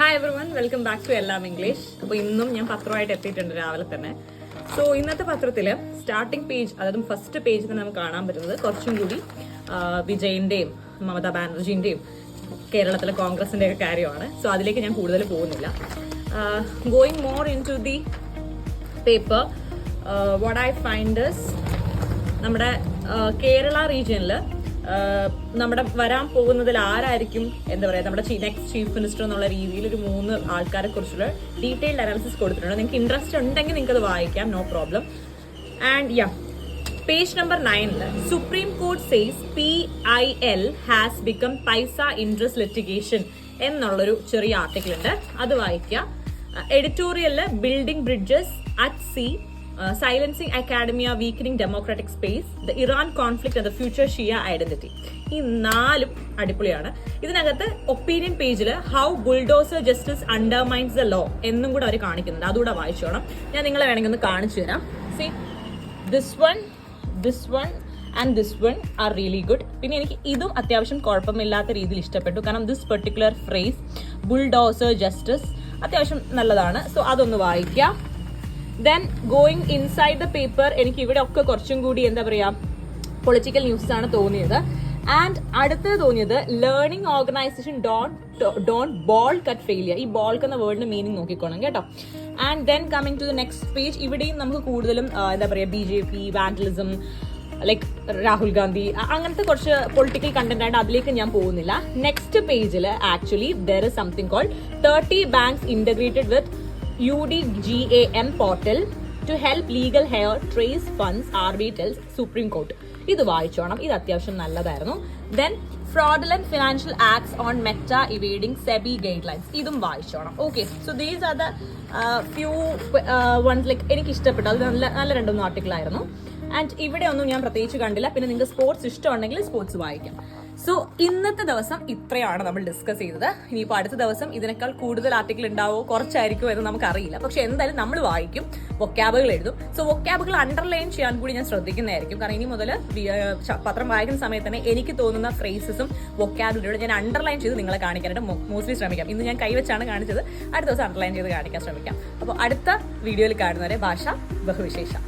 Hi everyone, welcome back to എല്ലാം English. അപ്പോൾ ഇന്നും ഞാൻ പത്രമായിട്ട് എത്തിയിട്ടുണ്ട് രാവിലെ തന്നെ. സോ ഇന്നത്തെ പത്രത്തിൽ സ്റ്റാർട്ടിംഗ് പേജ്, അതായത് ഫസ്റ്റ് പേജിൽ തന്നെ നമുക്ക് കാണാൻ പറ്റുന്നത് കുറച്ചും കൂടി വിജയിന്റെയും മമതാ ബാനർജിന്റെയും കേരളത്തിലെ കോൺഗ്രസിന്റെ ഒക്കെ കാര്യമാണ്. സോ അതിലേക്ക് ഞാൻ കൂടുതൽ പോകുന്നില്ല. Going more into the paper, what I find is നമ്മുടെ കേരള റീജിയനിൽ നമ്മുടെ വരാൻ പോകുന്നതിൽ ആരായിരിക്കും എന്താ പറയുക നമ്മുടെ നെക്സ്റ്റ് ചീഫ് മിനിസ്റ്റർ എന്നുള്ള രീതിയിൽ ഒരു 3 ആൾക്കാരെ കുറിച്ചുള്ള ഡീറ്റെയിൽഡ് അനാലിസിസ് കൊടുത്തിട്ടുണ്ട്. നിങ്ങൾക്ക് ഇൻട്രസ്റ്റ് ഉണ്ടെങ്കിൽ നിങ്ങൾക്ക് അത് വായിക്കാം, no problem. And page number 9 Supreme Court says PIL has become പൈസ ഇൻട്രസ്റ്റ് ലിറ്റിഗേഷൻ എന്നുള്ളൊരു ചെറിയ ആർട്ടിക്കിൾ ഉണ്ട്, അത് വായിക്കുക. എഡിറ്റോറിയലില് building bridges at sea, silencing academia, weakening democratic space, the Iran conflict and the future Shia identity. ഈ 4 അടിപൊളിയാണ്. ഇതിനകത്ത് ഒപ്പീനിയൻ പേജിൽ how bulldozer justice undermines the law എന്നും കൂടെ അവർ കാണിക്കുന്നുണ്ട്. അതുകൂടെ വായിച്ചോണം. ഞാൻ നിങ്ങളെ വേണമെങ്കിൽ ഒന്ന് കാണിച്ചു തരാം. See this one and this one are really good. പിന്നെ എനിക്ക് ഇതും അത്യാവശ്യം കുഴപ്പമില്ലാത്ത രീതിയിൽ ഇഷ്ടപ്പെട്ടു. കാരണം this particular phrase bulldozer justice അത്യാവശ്യം നല്ലതാണ്. സോ അതൊന്ന് വായിക്കാം. Then going inside the paper, എനിക്ക് ഇവിടെ ഒക്കെ കുറച്ചും കൂടി എന്താ പറയാ പൊളിറ്റിക്കൽ ന്യൂസ് ആണ് തോന്നിയത്. ആൻഡ് അടുത്തത് തോന്നിയത് learning organisation don't ball cut failure. ഈ ബോൾക്ക് എന്ന വേർഡിന് മീനിങ് നോക്കിക്കോണം കേട്ടോ. And then coming to the next page, ഇവിടെയും നമുക്ക് കൂടുതലും എന്താ പറയാ BJP vandalism, like Rahul Gandhi, അങ്ങനത്തെ കുറച്ച് പൊളിറ്റിക്കൽ കണ്ടന്റ് ആയിട്ട് അതിലേക്ക് ഞാൻ പോകുന്നില്ല. നെക്സ്റ്റ് പേജിൽ actually there is something called 30 banks integrated with UDGAM portal to help legal hair trace funds, RBI tells Supreme Court. ഇത് വായിച്ചോണം, ഇത് അത്യാവശ്യം നല്ലതായിരുന്നു. Then fraudulent financial acts on Meta evading SEBI guidelines, ഇതും വായിച്ചോണം. Okay, so these are the few ones like എനിക്ക് ഇഷ്ടപ്പെട്ടു. അത് നല്ല 2-3 ആർട്ടിക്കിൾ ആയിരുന്നു. ആൻഡ് ഇവിടെ ഒന്നും ഞാൻ പ്രത്യേകിച്ച് കണ്ടില്ല. പിന്നെ നിങ്ങൾക്ക് സ്പോർട്സ് ഇഷ്ടമുണ്ടെങ്കിൽ സ്പോർട്സ് വായിക്കാം. സോ ഇന്നത്തെ ദിവസം ഇത്രയാണ് നമ്മൾ ഡിസ്കസ് ചെയ്തത്. ഇനിയിപ്പോൾ അടുത്ത ദിവസം ഇതിനേക്കാൾ കൂടുതൽ ആർട്ടിക്കിൾ ഉണ്ടാവോ കുറച്ചായിരിക്കുമോ എന്ന് നമുക്കറിയില്ല. പക്ഷെ എന്തായാലും നമ്മൾ വായിക്കും, വൊക്കാബുകൾ എഴുതും. സോ വൊക്കാബുകൾ അണ്ടർലൈൻ ചെയ്യാൻ കൂടി ഞാൻ ശ്രദ്ധിക്കുന്നതായിരിക്കും. കാരണം ഇനി മുതൽ പത്രം വായിക്കുന്ന സമയത്ത് തന്നെ എനിക്ക് തോന്നുന്ന ഫ്രേസസും വൊക്കാബുലറിയോട് ഞാൻ അണ്ടർലൈൻ ചെയ്ത് നിങ്ങളെ കാണിക്കാനായിട്ട് മോസ്റ്റ്ലി ശ്രമിക്കാം. ഇന്ന് ഞാൻ കൈവച്ചാണ് കാണിച്ചത്, അടുത്ത ദിവസം അണ്ടർലൈൻ ചെയ്ത് കാണിക്കാൻ ശ്രമിക്കാം. അപ്പോൾ അടുത്ത വീഡിയോയിൽ കാണുന്നവരെ ഭാഷ ബഹുവിശേഷം.